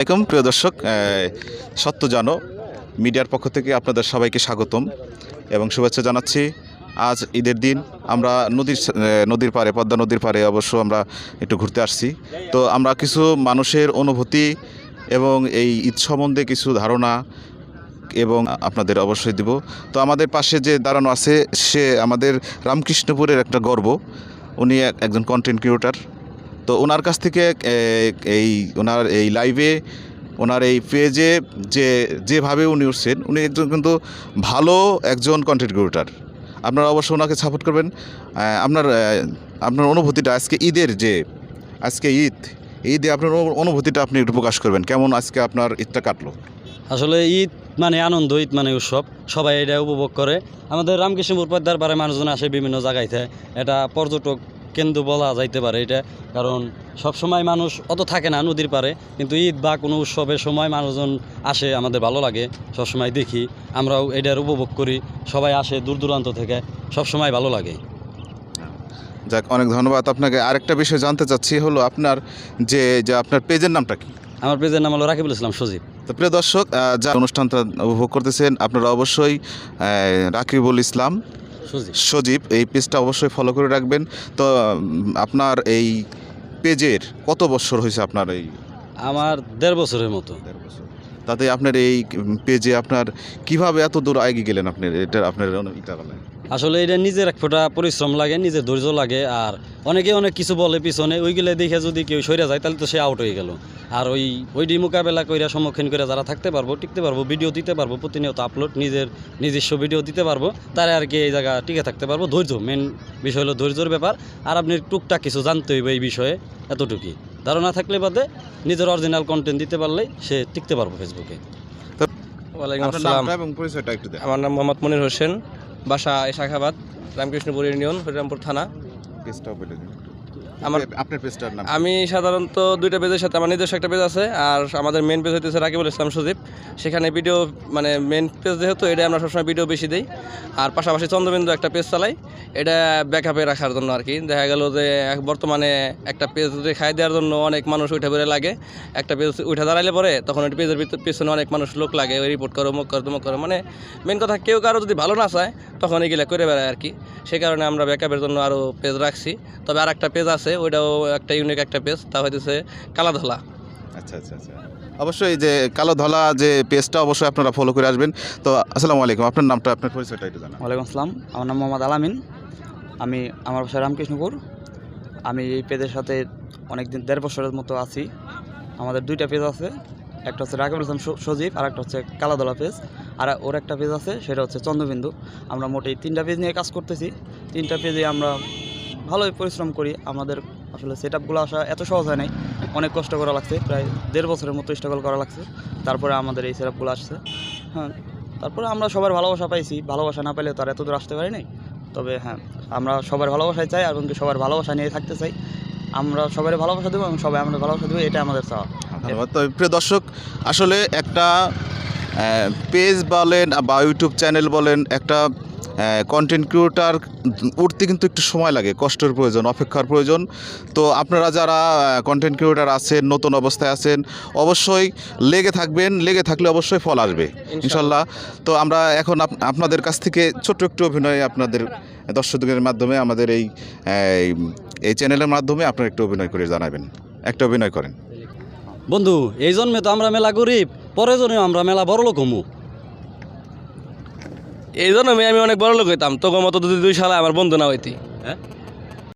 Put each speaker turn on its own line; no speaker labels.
আসসালামাইকুম প্রিয় দর্শক, সত্য জানো মিডিয়ার পক্ষ থেকে আপনাদের সবাইকে স্বাগতম এবং শুভেচ্ছা জানাচ্ছি। আজ ঈদের দিন আমরা নদীর পাড়ে, পদ্মা নদীর পাড়ে অবশ্য আমরা একটু ঘুরতে আসছি। তো আমরা কিছু মানুষের অনুভূতি এবং এই ঈদ সম্বন্ধে কিছু ধারণা এবং আপনাদের অবশ্যই দিব। তো আমাদের পাশে যে দাঁড়ানো আছে সে আমাদের রামকৃষ্ণপুরের একটা গর্ব। উনি একজন কন্টেন্ট ক্রিয়েটর। তো ওনার কাছ থেকে ওনার এই লাইভে, ওনার এই পেজে যেভাবে উনি উঠছেন, উনি একজন কিন্তু ভালো একজন কন্টেন্ট ক্রিয়েটর। আপনারা অবশ্যই ওনাকে সাপোর্ট করবেন। আপনার অনুভূতিটা আজকে ঈদে আপনার অনুভূতিটা আপনি একটু প্রকাশ করবেন। কেমন আজকে আপনার ঈদটা কাটলো?
আসলে ঈদ মানে আনন্দ, ঈদ মানে উৎসব, সবাই এটা উপভোগ করে। আমাদের রামকৃষ্ণপুর পদ্মার পাড়ে মানুষজন আসে বিভিন্ন জায়গায়, এটা পর্যটক কেন্দ্র বলা যাইতে পারে এটা। কারণ সবসময় মানুষ অত থাকে না নদীর পাড়ে, কিন্তু ঈদ বা কোনো উৎসবের সময় মানুষজন আসে, আমাদের ভালো লাগে, সবসময় দেখি, আমরাও এটার উপভোগ করি। সবাই আসে দূর দূরান্ত থেকে, সবসময় ভালো লাগে।
যাক, অনেক ধন্যবাদ আপনাকে। আরেকটা বিষয় জানতে চাচ্ছি হলো আপনার আপনার পেজের নামটা কি?
আমার পেজের নাম হলো রাকিবুল ইসলাম সজীব।
তো প্রিয় দর্শক, যা অনুষ্ঠানটা উপভোগ করতেছেন আপনারা অবশ্যই রাকিবুল ইসলাম সজীব এই পেজটা অবশ্যই ফলো করে রাখবেন। তো আপনার এই পেজের কত বছর হয়েছে? আপনার এই
আমার 1.5 বছরের মতো।
তাতে আপনার এই পেজে আপনার কিভাবে এত দূর এগিয়ে গেলেন? আপনার
আসলে এটা নিজের এক ফোঁটা পরিশ্রম লাগে, নিজের ধৈর্য লাগে। আর অনেকে অনেক কিছু বলে পিছনে, ওইগুলো দেখে যদি কেউ সরে যায় তাহলে তো সে আউট হয়ে গেল। আর ওইটি মোকাবেলা করে, সম্মুখীন করে যারা থাকতে পারবো, টিকতে পারবো, ভিডিও দিতে পারবো, প্রতিনিয়ত আপলোড, নিজস্ব ভিডিও দিতে পারবো, তারা আর কি এই জায়গা টিকে থাকতে পারবো। ধৈর্য, মেন বিষয় হলো ধৈর্যর ব্যাপার। আর আপনি টুকটাক কিছু জানতে হইবে এই বিষয়ে, এতটুকুই। ধারণা থাকলে বাদে নিজের অরিজিনাল কন্টেন্ট দিতে পারলেই সে টিকতে পারবো ফেসবুকে।
ওয়ালাইকুম আসসালাম। আমার নাম মোহাম্মদ মনির হোসেন, বাসা শাখাবাদ, রামকৃষ্ণপুর ইউনিয়ন, হরিরামপুর থানা। আমি সাধারণত দুইটা পেজের সাথে আমার নিজস্ব একটা পেজ আছে, আর আমাদের মেন পেজ হইতেছে রাকিবুল ইসলাম সজীব। সেখানে ভিডিও, মানে মেন পেজ যেহেতু এটা, আমরা সবসময় ভিডিও বেশি দিই। আর পাশাপাশি চন্দ্রবিন্দু একটা পেজ চালাই, এটা ব্যাকআপে রাখার জন্য আর কি। দেখা গেল যে বর্তমানে একটা পেজ খাই দেওয়ার জন্য অনেক মানুষ উঠে বেড়ে লাগে। একটা পেজ উঠে দাঁড়াইলে পরে তখন ওই পেজের পিছনে অনেক মানুষ লোক লাগে, ওই রিপোর্ট করো, মুখ করো, তুমুক করো, মানে মেন কথা কেউ কারো যদি ভালো না চায় তখন এগুলো করে বেড়ায় আর কি। সেই কারণে আমরা ব্যাকআপের জন্য আরও পেজ রাখছি। তবে আর একটা পেজ আছে, ওইটাও একটা ইউনিক একটা পেজ, তা হইতেছে কালা ধলা।
আচ্ছা, অবশ্যই যে কালো ধলা যে পেজটা অবশ্যই আপনারা ফলো করে আসবেন। তো আসসালামু আলাইকুম, আপনার নামটা, আপনার পরিচয়টা একটু জানান।
ওয়ালাইকুম আসসালাম, আমার নাম মোহাম্মদ আলামিন। আমার বাসা রামকৃষ্ণপুর। আমি এই পেজের সাথে অনেকদিন, 1.5 বছরের মতো আছি। আমাদের দুইটা পেজ আছে, একটা হচ্ছে রাকিবুল ইসলাম সজীব, আর একটা হচ্ছে কালাদলা পেজ। আর ওর একটা পেজ আছে, সেটা হচ্ছে চন্দ্রবিন্দু। আমরা মোটেই 3টা পেজ নিয়ে কাজ করতেছি। 3টা পেজে আমরা ভালোই পরিশ্রম করি। আমাদের আসলে সেট আপগুলো আসা এত সহজ হয় নাই, অনেক কষ্ট করা লাগছে, প্রায় 1.5 বছরের মতো স্ট্রাগল করা লাগছে, তারপরে আমাদের এই সেট আপগুলো আসছে। হ্যাঁ, তারপরে আমরা সবার ভালোবাসা পাইছি। ভালোবাসা না পাইলে তো আর এত দূর আসতে পারি নাই। তবে হ্যাঁ, আমরা সবার ভালোবাসাই চাই, এবং সবার ভালোবাসা নিয়ে থাকতে চাই। আমরা সবাই ভালোবাসা দেবো এবং সবাই আমাদের ভালোবাসা দেবো, এটা আমাদের চাওয়া।
ধন্যবাদ। তো প্রিয় দর্শক, আসলে একটা পেজ বলেন বা ইউটিউব চ্যানেল বলেন, একটা কন্টেন্ট ক্রিয়েটার উঠতে কিন্তু একটু সময় লাগে, কষ্টের প্রয়োজন, অপেক্ষার প্রয়োজন। তো আপনারা যারা কন্টেন্ট ক্রিয়েটার আছেন, নতুন অবস্থায় আছেন, অবশ্যই লেগে থাকবেন। লেগে থাকলে অবশ্যই ফল আসবে ইনশাল্লাহ। তো আমরা এখন আপনাদের কাছ থেকে ছোট্ট একটু অভিনয়, আপনাদের দর্শকদের মাধ্যমে, আমাদের এই চ্যানেলের মাধ্যমে আপনারা একটু অভিনয় করে জানাবেন। একটা অভিনয় করেন।
বন্ধু, এই জন্মে তো আমরা মেলা গরিব, পরে জন্মে আমরা মেলা বড় লোক হমু।
এই জন্য আমি অনেক বড় লোক হইতাম, তোকে মতো যদি 2 সালে আমার বন্ধু না হইতি।
হ্যাঁ।